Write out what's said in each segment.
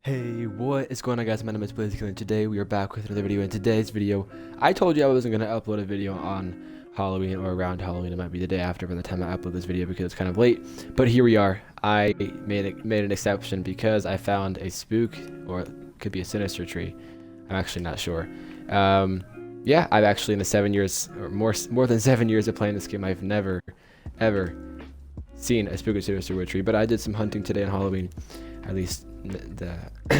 Hey, what is going on, guys? My name is Blazekiller, and today we are back with another video. In today's video, I told you I wasn't going to upload a video on Halloween or around Halloween. It might be the day after by the time I upload this video because it's kind of late. But here we are. I made an exception because I found a spook, or it could be a sinister tree. I'm actually not sure. Yeah, I've actually in the 7 years, or more than 7 years of playing this game, I've never, ever seen a spook or sinister wood tree. But I did some hunting today on Halloween. At least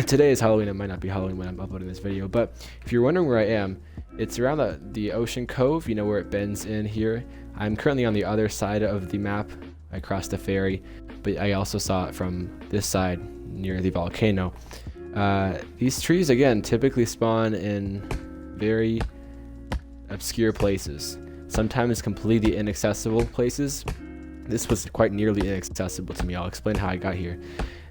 today is Halloween. It might not be Halloween when I'm uploading this video, but if you're wondering where I am, it's around the ocean cove, you know, where it bends in here. I'm currently on the other side of the map. I crossed the ferry, but I also saw it from this side near the volcano. These trees, again, typically spawn in very obscure places, sometimes completely inaccessible places. This was quite nearly inaccessible to me. I'll explain how I got here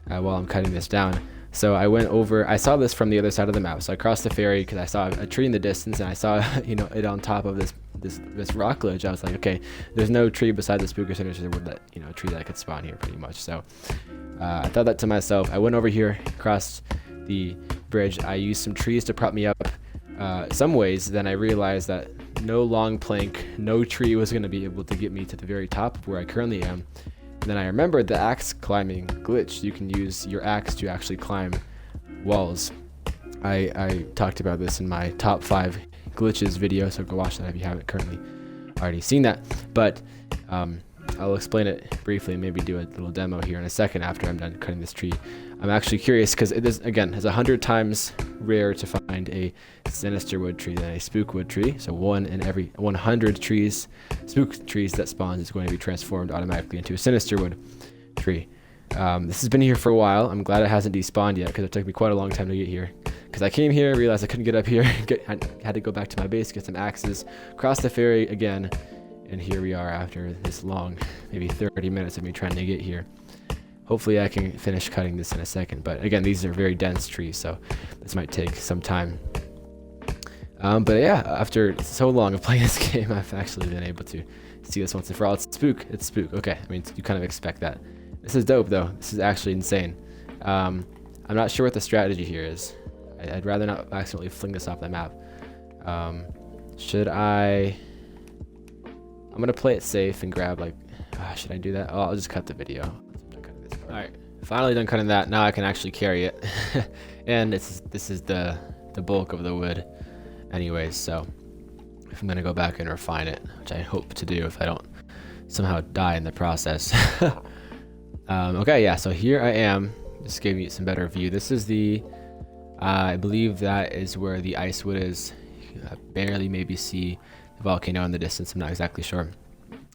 while I'm cutting this down. So I went over, I saw this from the other side of the map. So I crossed the ferry because I saw a tree in the distance, and I saw it on top of this rock ledge. I was like, okay, there's no tree beside the spook or sinister wood that a tree that could spawn here pretty much. So I thought that to myself. I went over here, crossed the bridge. I used some trees to prop me up some ways. Then I realized that no long plank, no tree was going to be able to get me to the very top of where I currently am. And then I remembered the axe climbing glitch. You can use your axe to actually climb walls. I talked about this in my top 5 glitches video, so go watch that if you haven't currently already seen that. But I'll explain it briefly and maybe do a little demo here in a second after I'm done cutting this tree. I'm actually curious because it is, again, is 100 times rare to find a sinister wood tree than a spook wood tree. So 1 in every 100 trees, spook trees that spawn is going to be transformed automatically into a sinister wood tree. This has been here for a while. I'm glad it hasn't despawned yet because it took me quite a long time to get here. Because I came here, realized I couldn't get up here, I had to go back to my base, get some axes, cross the ferry again, and here we are after this long, maybe 30 minutes of me trying to get here. Hopefully I can finish cutting this in a second, but again, these are very dense trees, so this might take some time. But yeah, after so long of playing this game, I've actually been able to see this once and for all. It's spook. Okay, I mean, you kind of expect that. This is dope, though. This is actually insane. I'm not sure what the strategy here is. I'd rather not accidentally fling this off the map. Should I... I'm going to play it safe and grab, like... should I do that? Oh, I'll just cut the video. Alright, finally done cutting that. Now I can actually carry it. And this is the bulk of the wood anyways, so if I'm gonna go back and refine it, which I hope to do if I don't somehow die in the process. Okay, yeah, so here I am. Just gave you some better view. This is the I believe that is where the ice wood is. You can barely maybe see the volcano in the distance. I'm not exactly sure.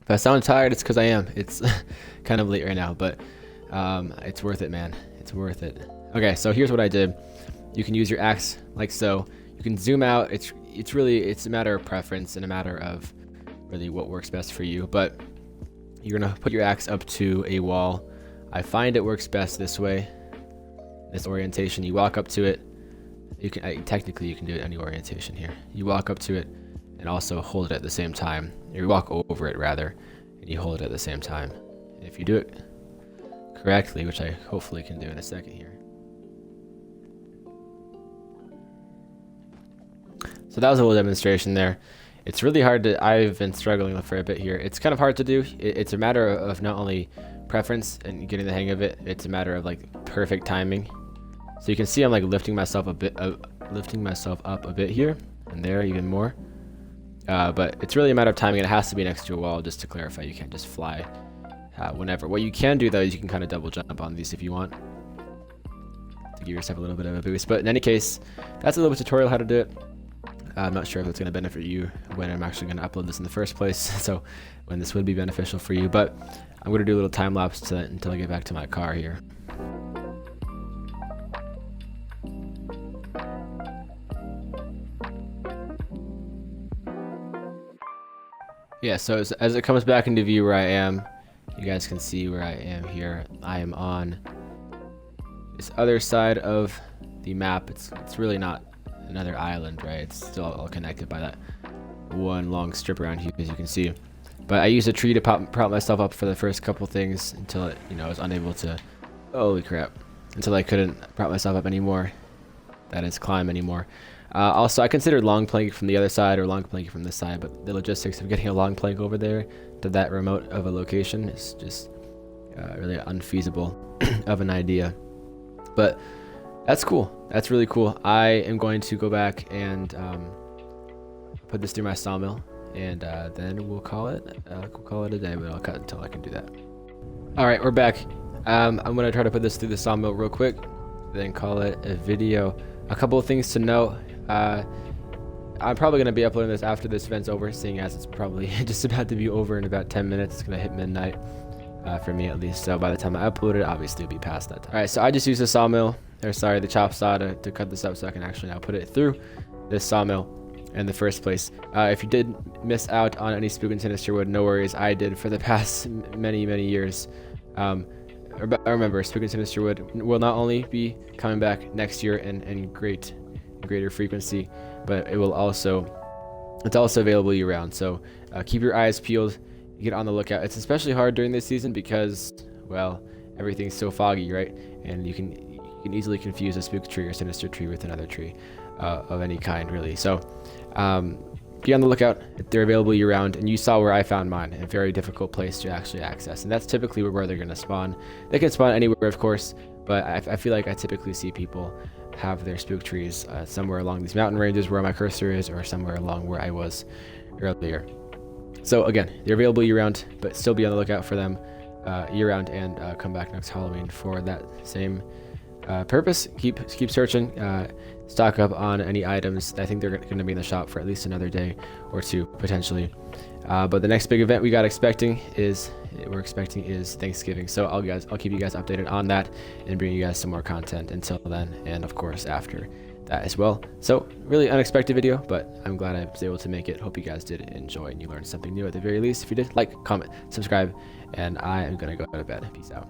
If I sound tired, it's because I am. It's kind of late right now, but it's worth it, man. It's worth it. Okay, so here's what I did. You can use your axe like so. You can zoom out. It's a matter of preference and a matter of really what works best for you. But you're gonna put your axe up to a wall. I find it works best this way, this orientation. You walk up to it. You can technically you can do it any orientation here. You walk up to it and also hold it at the same time. Or you walk over it rather, and you hold it at the same time. And if you do it correctly, which I hopefully can do in a second here. So that was a little demonstration there. It's really hard to, I've been struggling for a bit here. It's kind of hard to do. It's a matter of not only preference and getting the hang of it, it's a matter of like perfect timing. So you can see I'm like lifting myself up a bit here and there even more. But it's really a matter of timing, and it has to be next to a wall. Just to clarify, you can't just fly whenever. What you can do though is you can kind of double jump on these if you want to give yourself a little bit of a boost. But in any case, that's a little bit tutorial how to do it. I'm not sure if it's going to benefit you when I'm actually going to upload this in the first place, so when this would be beneficial for you. But I'm going to do a little time lapse until I get back to my car here. Yeah, so as it comes back into view where I am, you guys can see where I am here. I am on this other side of the map. It's really not another island, right? It's still all connected by that one long strip around here, as you can see. But I used a tree to prop myself up for the first couple things until it, I was unable to. Holy crap! until I couldn't prop myself up anymore. That is, climb anymore. Also, I considered long planking from the other side or long planking from this side, but the logistics of getting a long plank over there to that remote of a location is just really unfeasible of an idea. But that's cool. That's really cool. I am going to go back and put this through my sawmill, and then we'll call it a day. But I'll cut until I can do that. All right, we're back. I'm gonna try to put this through the sawmill real quick, then call it a video. A couple of things to note. I'm probably gonna be uploading this after this event's over, seeing as it's probably just about to be over in about 10 minutes. It's gonna hit midnight for me at least. So by the time I upload it, obviously it'll be past that time. All right, so I just used the sawmill, or sorry, the chop saw to cut this up, so I can actually now put it through this sawmill in the first place. If you did miss out on any Spook and Sinister wood, no worries. I did for the past many years. Remember, Spook and Sinister wood will not only be coming back next year in greater frequency, but it's also available year round. So keep your eyes peeled, get on the lookout. It's especially hard during this season because, well, everything's so foggy, right? And you can easily confuse a spook tree or sinister tree with another tree of any kind, really. So be on the lookout. They're available year round, and you saw where I found mine, a very difficult place to actually access, and that's typically where they're going to spawn. They can spawn anywhere, of course, but I feel like I typically see people have their spook trees somewhere along these mountain ranges where my cursor is, or somewhere along where I was earlier. So again, they're available year round, but still be on the lookout for them year round, and come back next Halloween for that same purpose. Keep searching, stock up on any items. I think they're going to be in the shop for at least another day or two potentially. But the next big event we're expecting is Thanksgiving. So I'll keep you guys updated on that and bring you guys some more content until then, and of course after that as well. So really unexpected video, but I'm glad I was able to make it. Hope you guys did enjoy and you learned something new at the very least. If you did, like, comment, subscribe, and I am gonna go to bed. Peace out.